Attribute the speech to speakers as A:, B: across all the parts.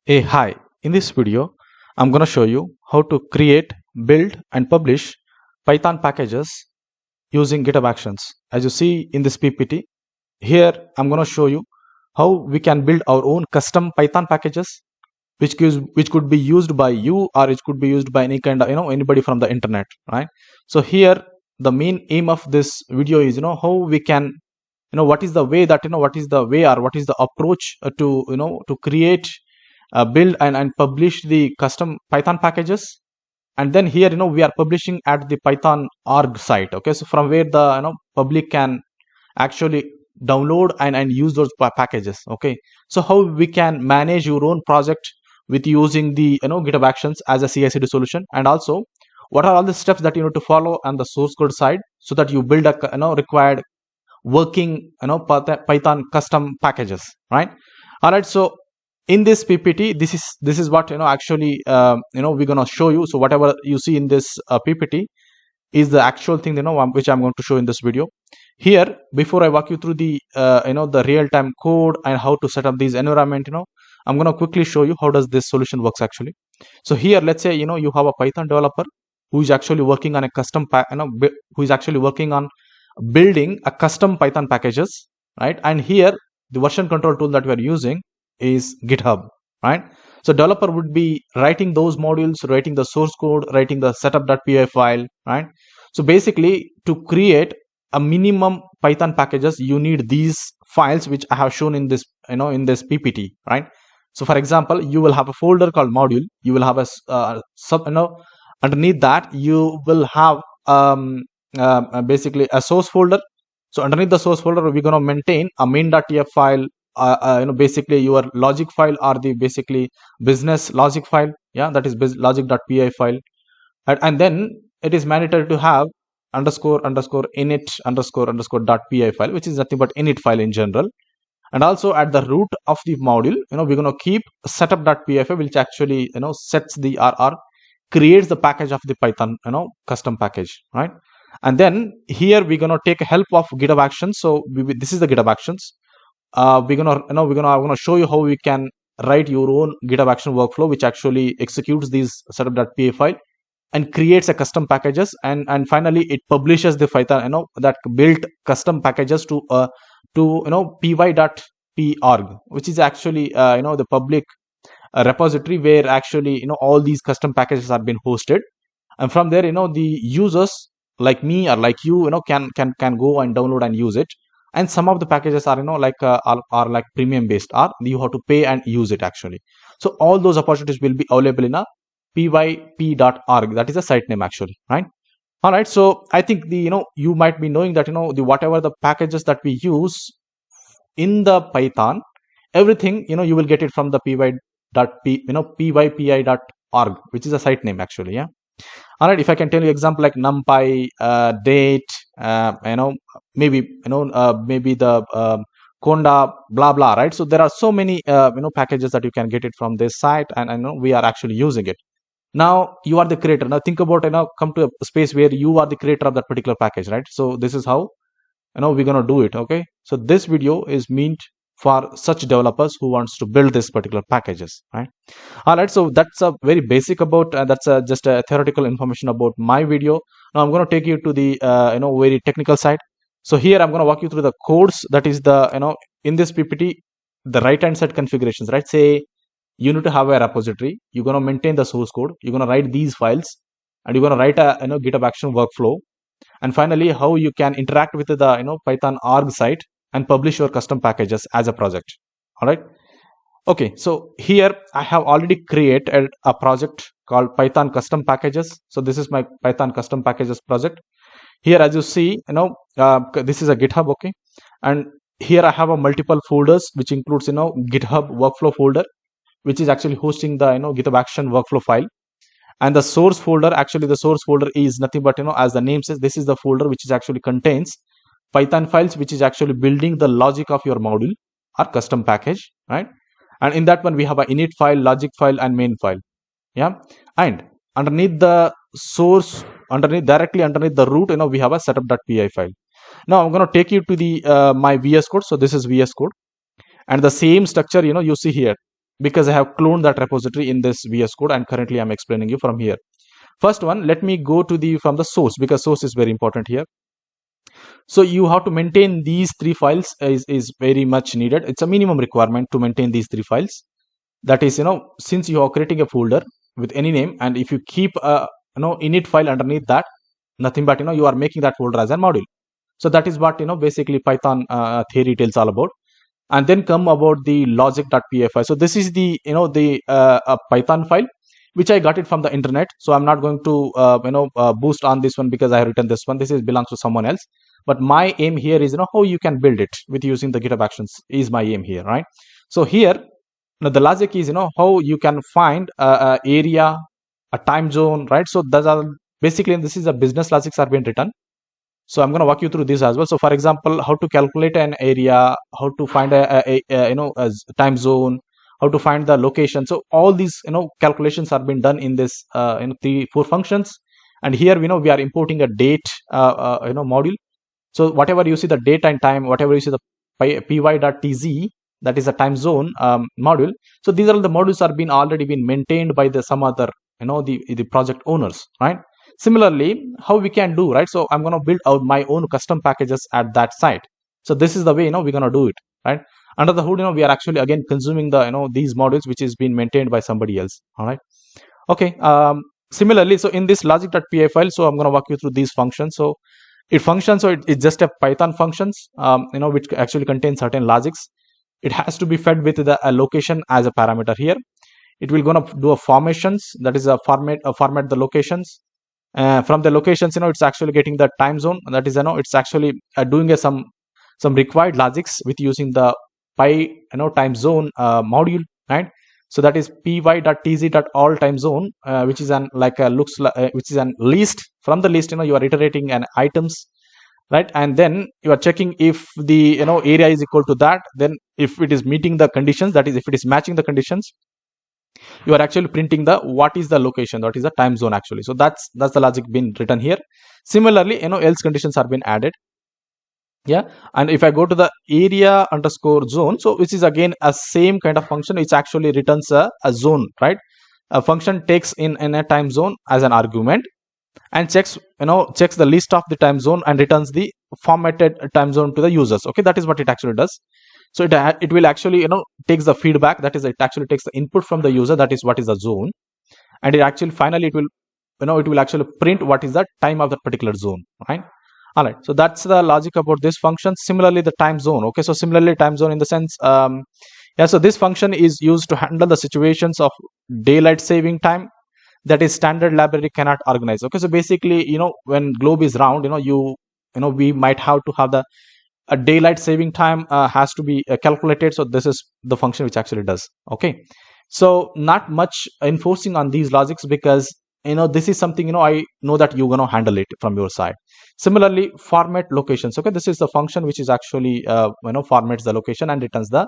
A: Hey, hi. In this video, I'm going to show you how to create, build, and publish Python packages using GitHub Actions. As you see in this PPT, here I'm going to show you how we can build our own custom Python packages, which could be used by you or it could be used by any kind of anybody from the internet, right? So here the main aim of this video is how we can what is the way that what is the way or what is the approach to create build and publish the custom Python packages. And then here we are publishing at the Python org site. Okay, so from where the public can actually download and use those packages. Okay, so how we can manage your own project with using the GitHub Actions as a CI/CD solution, and also what are all the steps that you need to follow on the source code side so that you build a required working Python custom packages, right? All right, so in this PPT, this is what actually we're gonna show you. So whatever you see in this PPT is the actual thing which I'm going to show in this video. Here, before I walk you through the the real-time code and how to set up these environment, I'm gonna quickly show you how does this solution works actually. So here, let's say you have a Python developer who is actually working on a custom who is actually working on building a custom Python packages, right? And here the version control tool that we are using is GitHub, right? So developer would be writing those modules, writing the source code, writing the setup.py file, right? So basically to create a minimum Python packages, you need these files which I have shown in this in this PPT, right? So for example, you will have a folder called module. You will have a sub underneath that you will have basically a source folder. So underneath the source folder, we're going to maintain a main.tf file, basically your logic file or the basically business logic file. Yeah, that is logic.py file. And then it is mandatory to have underscore init underscore .py file, which is nothing but init file in general. And also at the root of the module, we're going to keep setup.py file, which actually sets the or creates the package of the Python custom package, right? And then here we're gonna take help of GitHub Actions. So this is the GitHub Actions. I'm gonna show you how we can write your own GitHub Action workflow, which actually executes these setup.py file and creates a custom packages, and finally it publishes the Python that built custom packages to py.porg, which is actually the public repository where actually all these custom packages are been hosted. And from there the users like me or like you can go and download and use it. And some of the packages are are like premium based, or you have to pay and use it actually. So all those opportunities will be available in a pyp.org, that is a site name actually, right? All right, so I think the you might be knowing that the whatever the packages that we use in the Python, everything you will get it from the pypi.org, which is a site name actually. Yeah. All right, if I can tell you example like numpy, date, maybe maybe the conda, blah blah, right? So there are so many packages that you can get it from this site, and I know we are actually using it. Now you are the creator. Now think about come to a space where you are the creator of that particular package, right? So this is how we're gonna do it. Okay, so this video is meant for such developers who wants to build this particular packages, right? All right, so that's a very basic about that's just a theoretical information about my video. Now I'm going to take you to the very technical side. So here I'm going to walk you through the codes, that is the in this PPT, the right hand side configurations, right? Say you need to have a repository, you're going to maintain the source code, you're going to write these files, and you're going to write a GitHub action workflow. And finally how you can interact with the Python org site and publish your custom packages as a project. All right, okay, so here I have already created a project called Python custom packages. So this is my Python custom packages project. Here as you see this is a GitHub. Okay, and here I have a multiple folders which includes GitHub workflow folder, which is actually hosting the GitHub action workflow file. And the source folder, actually the source folder is nothing but as the name says, this is the folder which is actually contains Python files, which is actually building the logic of your module or custom package, right? And in that one we have a init file, logic file, and main file. Yeah, and underneath the source, directly underneath the root, we have a setup.py file. Now I'm going to take you to the my VS code. So this is VS code, and the same structure you see here. because I have cloned that repository in this VS Code, and currently I'm explaining you from here. First one, let me go to the from the source, because source is very important here. So you have to maintain these 3 files is very much needed. It's a minimum requirement to maintain these 3 files. That is, since you are creating a folder with any name, and if you keep a init file underneath that, nothing but you are making that folder as a module. So that is what basically Python theory tells all about. And then come about the logic.py file. So this is the the Python file which I got it from the internet. So I'm not going to boost on this one because I have written this one. This is belongs to someone else. But my aim here is how you can build it with using the GitHub Actions is my aim here, right? So here the logic is how you can find a area, a time zone, right? So those are basically, this is a business logics are being written. So I'm going to walk you through this as well. So for example, how to calculate an area, how to find a time zone, how to find the location. So all these calculations are being done in this 3-4 functions. And here we are importing a date module. So whatever you see the date and time, whatever you see the py.tz, that is a time zone module. So these are the modules are been already been maintained by the some other the project owners, right? Similarly, how we can do, right? So I'm going to build out my own custom packages at that site. So this is the way we're going to do it, right? Under the hood, we are actually again consuming the these modules which is being maintained by somebody else. All right. Okay. Similarly, so in this logic.py file, so I'm going to walk you through these functions. So it functions, so it's just a Python functions, which actually contains certain logics. It has to be fed with the location as a parameter here. It will gonna do a formations, that is a format the locations. From the locations, it's actually getting the time zone. That is, it's actually doing some required logics with using the time zone module, right? So that is py.tz.all time zone, which is an which is an list. From the list, you are iterating an items, right? And then you are checking if the area is equal to that. Then if it is meeting the conditions, that is if it is matching the conditions, you are actually printing the what is the location, what is the time zone actually. So that's the logic been written here. Similarly, else conditions are been added. Yeah. And if I go to the area underscore zone, so which is again a same kind of function, which actually returns a zone, right? A function takes in a time zone as an argument and checks the list of the time zone and returns the formatted time zone to the users. Okay, that is what it actually does. So it will actually takes the feedback, that is it actually takes the input from the user, that is what is the zone, and it actually finally it will actually print what is the time of that particular zone, right? All right, so that's the logic about this function. Similarly, the time zone. Okay, so similarly time zone in the sense yeah, so this function is used to handle the situations of daylight saving time that is standard library cannot organize. Okay, so basically when globe is round, we might have to have a daylight saving time has to be calculated. So this is the function which actually does. Okay, so not much enforcing on these logics because this is something I know that you're going to handle it from your side. Similarly, format locations. Okay, this is the function which is actually formats the location and returns the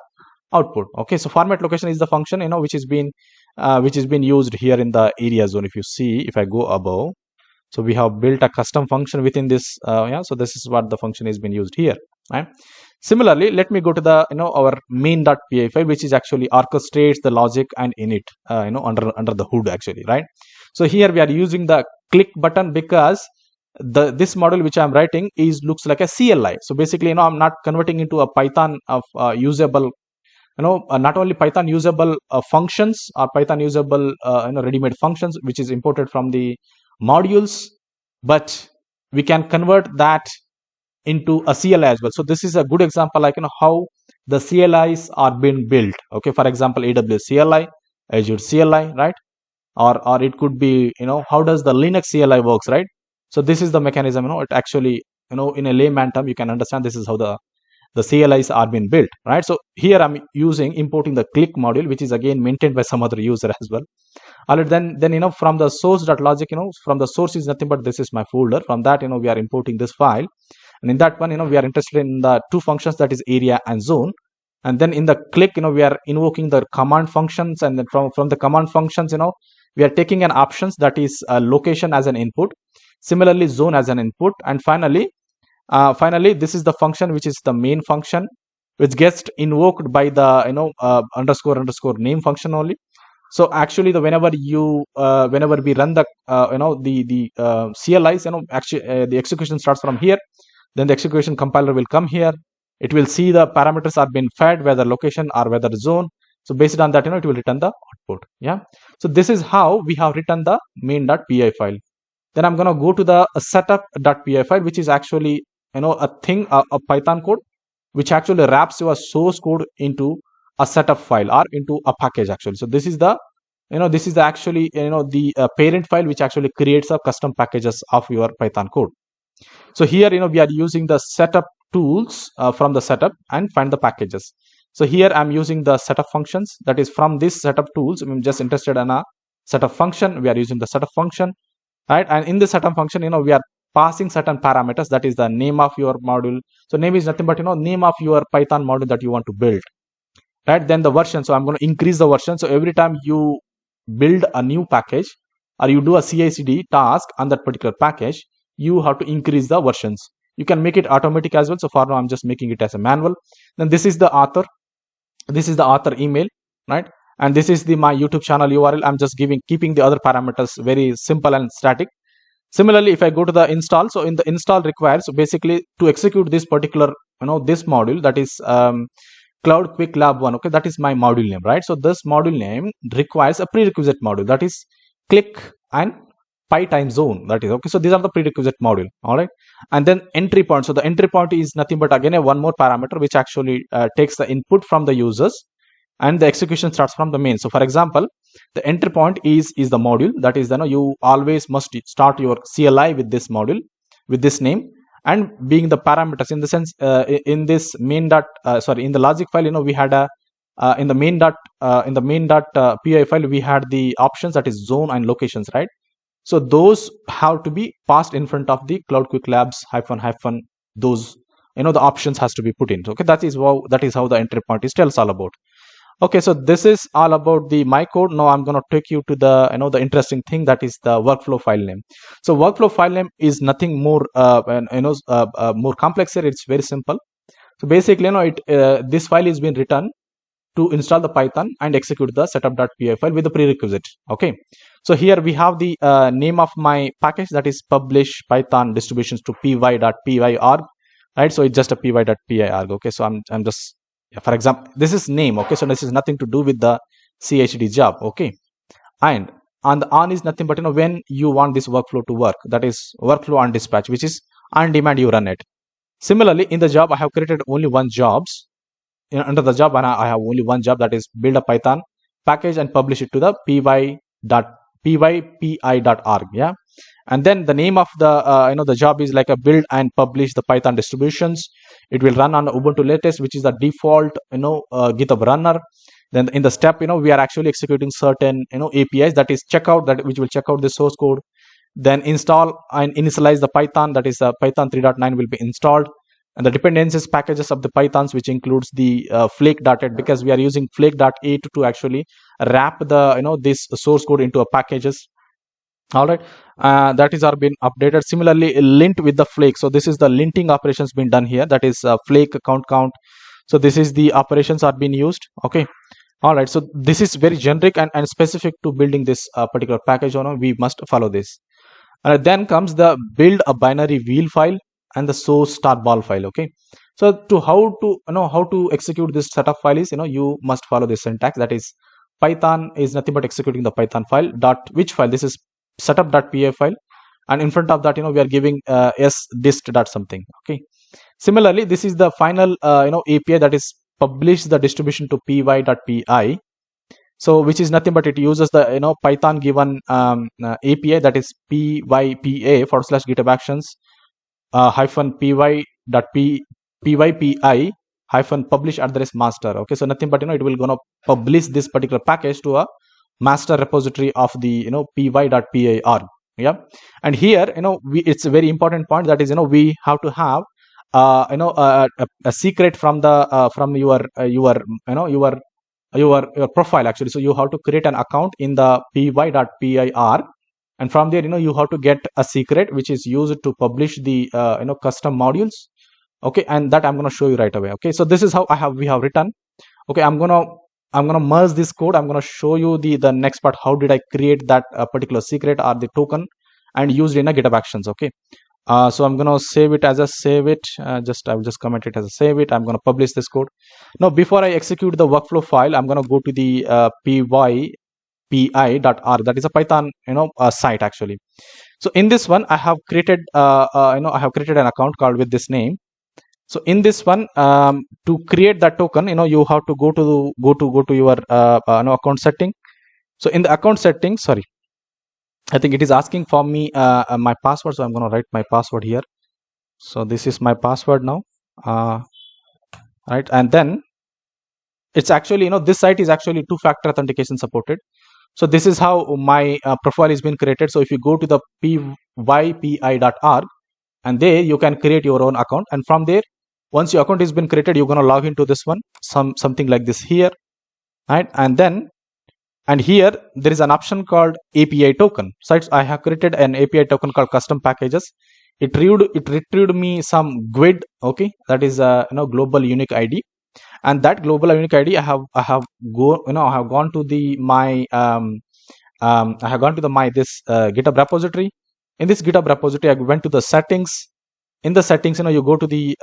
A: output. Okay, so format location is the function which is been used here in the area zone. If you see, if I go above, so we have built a custom function within this. Yeah, so this is what the function is being used here, right? Similarly, let me go to the our main.py file, which is actually orchestrates the logic and init under the hood actually, right? So here we are using the click button because this model which I am writing looks like a CLI. So basically, I'm not converting into a Python of usable, not only Python usable functions or Python usable ready-made functions which is imported from the modules, but we can convert that into a CLI as well. So this is a good example, like how the CLIs are being built. Okay, for example, AWS CLI, Azure CLI, right? Or it could be how does the Linux CLI works, right? So this is the mechanism. It actually in a layman term you can understand this is how the CLIs are being built, right? So here I'm importing the click module, which is again maintained by some other user as well. Alright, then from the source.logic, from the source is nothing but this is my folder. From that, we are importing this file, and in that one, we are interested in the two functions, that is area and zone. And then in the click, we are invoking the command functions, and then from the command functions, we are taking an options, that is location as an input, similarly zone as an input, and finally this is the function which is the main function, which gets invoked by the underscore underscore name function only. So actually, the whenever we run the CLIs, actually the execution starts from here. Then the execution compiler will come here. It will see the parameters are being fed, whether location or whether zone. So based on that, it will return the output. Yeah. So this is how we have written the main.py file. Then I'm gonna go to the setup.py file, which is actually a Python code which actually wraps your source code into a setup file or into a package actually. So this is the actually the parent file which actually creates a custom packages of your Python code. So here we are using the setup tools from the setup and find the packages. So here I'm using the setup functions, that is from this setup tools. I'm just interested in a setup function. We are using the setup function, right? And in the setup function, we are passing certain parameters, that is the name of your module. So name is nothing but name of your Python module that you want to build, right? Then the version, so I'm going to increase the version. So every time you build a new package or you do a CI/CD task on that particular package, you have to increase the versions. You can make it automatic as well. So for now I'm just making it as a manual. Then this is the author, email, right? And this is my YouTube channel URL. I'm just keeping the other parameters very simple and static. Similarly, if I go to the install, so in the install requires, so basically to execute this particular this module, that is Cloud Quick Lab 1, okay, that is my module name, right? So this module name requires a prerequisite module, that is click and PyTime zone, that is okay. So these are the prerequisite module, all right. And then entry point, so the entry point is nothing but again a one more parameter which actually takes the input from the users and the execution starts from the main. So for example, the entry point is the module, that is you always must start your CLI with this module with this name, and being the parameters in the sense in this main dot in the logic file, we had a in the main dot py file we had the options, that is zone and locations, right? So those have to be passed in front of the Cloud Quick Labs hyphen those the options has to be put in. Okay, that is how the entry point is tells all about. Okay, so this is all about the my code. Now I'm going to take you to the the interesting thing, that is the workflow file name. So workflow file name is nothing more more complex here. It's very simple. So basically this file is being written to install the Python and execute the setup.py file with the prerequisite. Okay, so here we have the name of my package, that is publish Python distributions to py.py org, right? So it's just a py.py org. Okay, so I'm just, for example, this is name. Okay, so this is nothing to do with the CHD job. Okay, and on the on is nothing but when you want this workflow to work, that is workflow on dispatch, which is on demand you run it. Similarly, in the job I have created only one jobs. Under the job, and I have only one job, that is build a Python package and publish it to the pypi.org. Yeah, and then the name of the the job is like a build and publish the Python distributions. It will run on Ubuntu latest, which is the default GitHub runner. Then in the step we are actually executing certain APIs, that is checkout, that which will check out the source code. Then install and initialize the Python, that is Python 3.9 will be installed. And the dependencies packages of the Pythons, which includes the flake.8, because we are using flake.8 to actually wrap the this source code into a packages. All right, that is are been updated. Similarly, lint with the flake. So this is the linting operations being done here, that is flake count. So this is the operations are being used. Okay, all right. So this is very generic and specific to building this particular package. We must follow this. Then comes the build a binary wheel file and the source ball file. Okay, so to how to execute this setup file is you must follow this syntax, that is Python is nothing but executing the Python file which file, this is setup.py file, and in front of that we are giving sdist something. Okay, similarly this is the final API, that is publish the distribution to py.py. So which is nothing but it uses the Python given API, that is pypa / GitHub actions hyphen pypi hyphen publish master. Okay, so nothing but it will gonna publish this particular package to a master repository of the py.py org. Yeah, and here it's a very important point, that is we have to have a secret from the from your profile actually. So you have to create an account in the py.py org, and from there you have to get a secret which is used to publish the custom modules okay, and that I'm going to show you right away. Okay, so this is how we have written. Okay, I'm gonna merge this code. I'm gonna show you the next part. How did I create that particular secret or the token and used in a GitHub Actions? Okay, so I'm gonna save it as a save it. I will just comment it as a save it. I'm gonna publish this code. Now, before I execute the workflow file, I'm gonna go to the pypi.r. That is a Python site actually. So in this one, I have created I have created an account called with this name. So in this one, to create that token, you have to go to your account setting. So in the account setting, sorry, I think it is asking for me my password. So I'm going to write my password here. So this is my password now, right? And then it's actually, this site is actually two-factor authentication supported. So this is how my profile has been created. So if you go to the pypi.org, and there you can create your own account, and from there, once your account has been created, you're going to log into this one, something like this here, right? And here there is an option called API token. So I have created an API token called custom packages. It retrieved me some GUID, okay, that is global unique ID, and that global unique ID I have gone to the my I have gone to the my this GitHub repository. In this GitHub repository, I went to the settings. In the settings, you go to the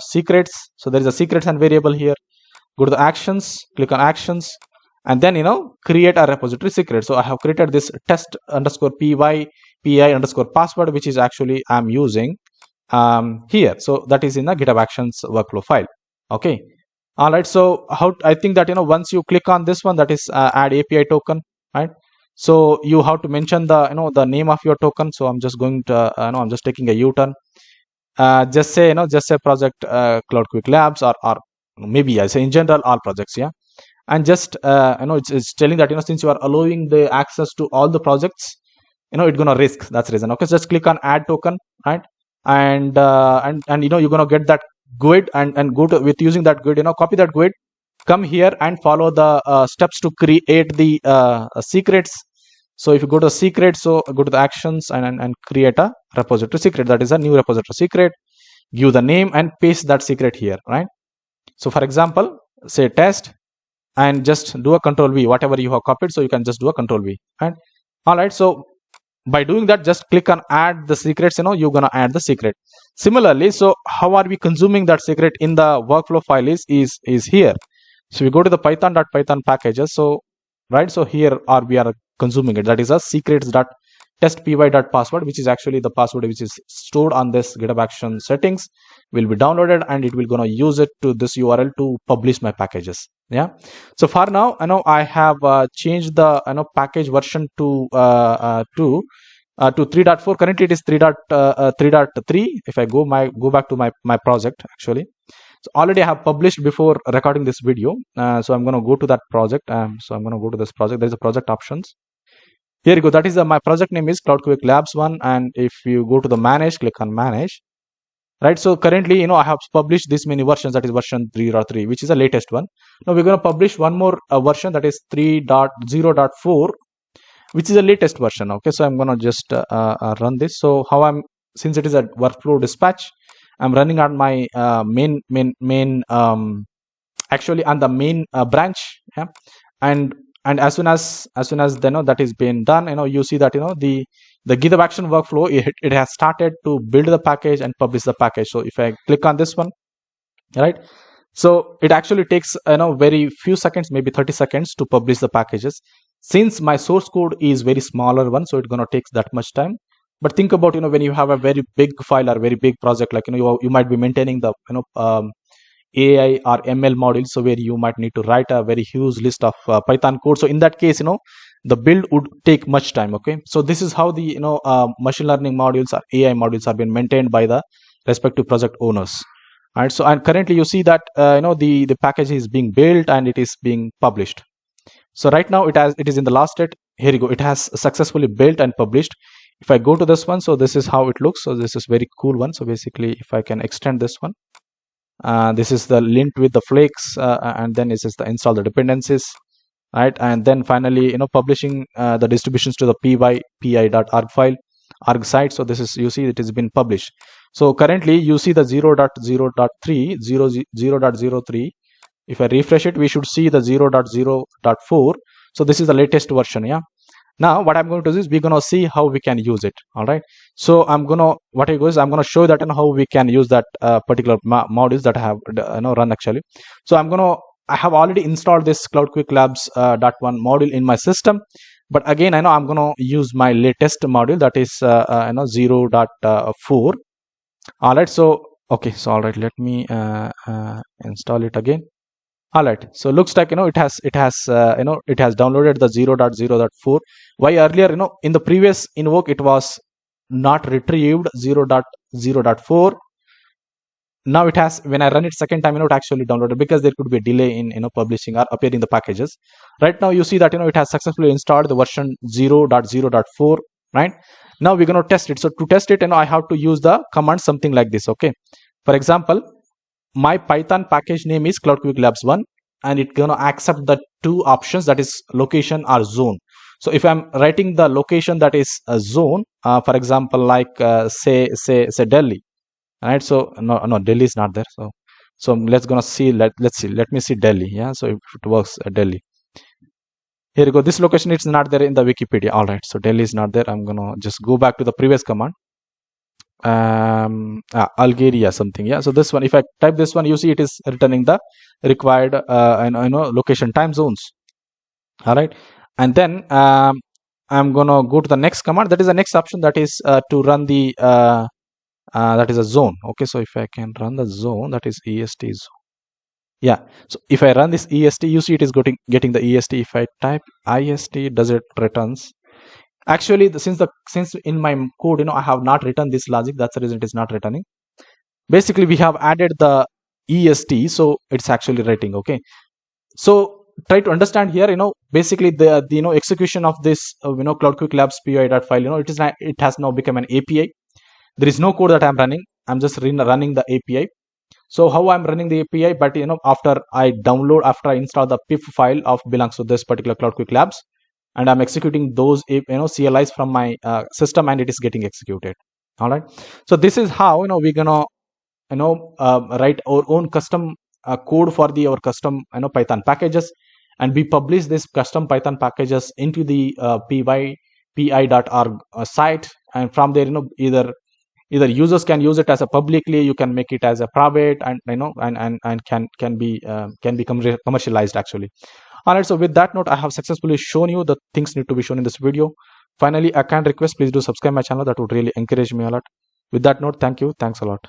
A: secrets. So there is a secrets and variable here. Go to the actions, click on actions, and then create a repository secret. So I have created this test underscore py underscore password, which is actually I'm using here. So that is in the GitHub Actions workflow file. Okay. All right. So how I think that once you click on this one, that is add API token, right? So you have to mention the the name of your token. So I'm just going to I'm just taking a U-turn. Just say project Cloud Quick Labs, or maybe I say in general all projects, yeah. And just it's telling that since you are allowing the access to all the projects, it's gonna risk. That's the reason. Okay, so just click on add token, right? And you're gonna get that GUID and go to with using that GUID. Copy that GUID. Come here and follow the steps to create the secrets. So if you go to secrets, so go to the actions and create a repository secret. That is a new repository secret. Give the name and paste that secret here, right? So for example, say test, and just do a control V, whatever you have copied. So you can just do a control V, right? All right. So by doing that, just click on add the secrets. You're gonna add the secret. Similarly, so how are we consuming that secret in the workflow file is here. So we go to the python.python packages. So right, so here we are consuming it. That is a secrets.testpy.password, which is actually the password which is stored on this GitHub Action settings, will be downloaded, and it will gonna use it to this URL to publish my packages. Yeah. So for now, I have changed the package version to 3.4. Currently it is 3.3. If I go back to my project actually. So already I have published before recording this video. So I'm going to go to that project. So I'm going to go to this project. There is a project options. Here you go. That is my project name is Cloud Quick Labs 1. And if you go to the manage, click on manage. Right. So currently, I have published this many versions. That is version 3.3, which is the latest one. Now we're going to publish one more version, that is 3.0.4, which is the latest version. Okay. So I'm going to just run this. So since it is a workflow dispatch, I'm running on my main actually on the main branch. Yeah. And as soon as that is being done, you see that the GitHub Action workflow, it has started to build the package and publish the package. So if I click on this one, right, so it actually takes very few seconds, maybe 30 seconds to publish the packages. Since my source code is very smaller one, so it's gonna take that much time. But think about when you have a very big file or very big project, like you might be maintaining the AI or ML modules, so where you might need to write a very huge list of Python code. So in that case, the build would take much time. Okay, so this is how the machine learning modules or AI modules are being maintained by the respective project owners. All right, so and currently you see that the package is being built and it is being published. So right now it is in the last state. Here you go. It has successfully built and published. If I go to this one, so this is how it looks. So this is very cool one. So basically, if I can extend this one, this is the lint with the flakes, and then this is the install the dependencies, right? And then finally, publishing the distributions to the py.pi.org file. arg site. So this is, you see, it has been published. So currently you see the 0.0.3 0.03. If I refresh it, we should see the 0.0.4. So this is the latest version. Yeah. Now what I'm going to do is we're going to see how we can use it. All right. So I'm going to, what I go is I'm going to show that and how we can use that particular modules that I have run actually. So I have already installed this Cloud Quick Labs .1 module in my system. But again, I know I'm going to use my latest module, that is 0.4. All right. So, okay. So, all right, let me install it again. All right. So looks like, it has downloaded the 0.0.4. Why earlier, in the previous invoke, it was not retrieved 0.0.4. Now it has, when I run it second time, it actually downloaded, because there could be a delay in publishing or appearing the packages. Right now you see that it has successfully installed the version 0.0.4. right now we're going to test it. So to test it, I have to use the command something like this. Okay, for example, my Python package name is Cloud Quick Labs 1, and it's going to accept the two options, that is location or zone. So if I'm writing the location, that is a zone, for example, like say Delhi. Right. So no, Delhi is not there. So let's see. Let's see. Let me see Delhi. Yeah. So if it works, Delhi. Here you go. This location is not there in the Wikipedia. All right. So Delhi is not there. I'm gonna just go back to the previous command. Algeria something. Yeah. So this one, if I type this one, you see it is returning the required location time zones. All right. And then I'm gonna go to the next command. That is the next option. That is to run the that is a zone. Okay, so if I can run the zone, that is est zone. Yeah, so if I run this est, you see it is getting the est. If I type ist, does it returns? Actually, since in my code, I have not written this logic, that's the reason it is not returning. Basically, we have added the est, so it's actually writing. Okay, so try to understand here. Basically the execution of this Cloud Quick Labs py.file, it has now become an API. There is no code that I'm running. I'm just running the API. So how I'm running the API, but after I install the pip file of belongs to this particular Cloud Quick Labs, and I'm executing those CLIs from my system, and it is getting executed. All right. So this is how we're gonna write our own custom code for our custom Python packages, and we publish this custom Python packages into the py.org site, and from there either users can use it as a publicly, you can make it as a private, and can be commercialized actually. All right, so with that note, I have successfully shown you the things need to be shown in this video. Finally, I can request, please do subscribe my channel. That would really encourage me a lot. With that note, thank you. Thanks a lot.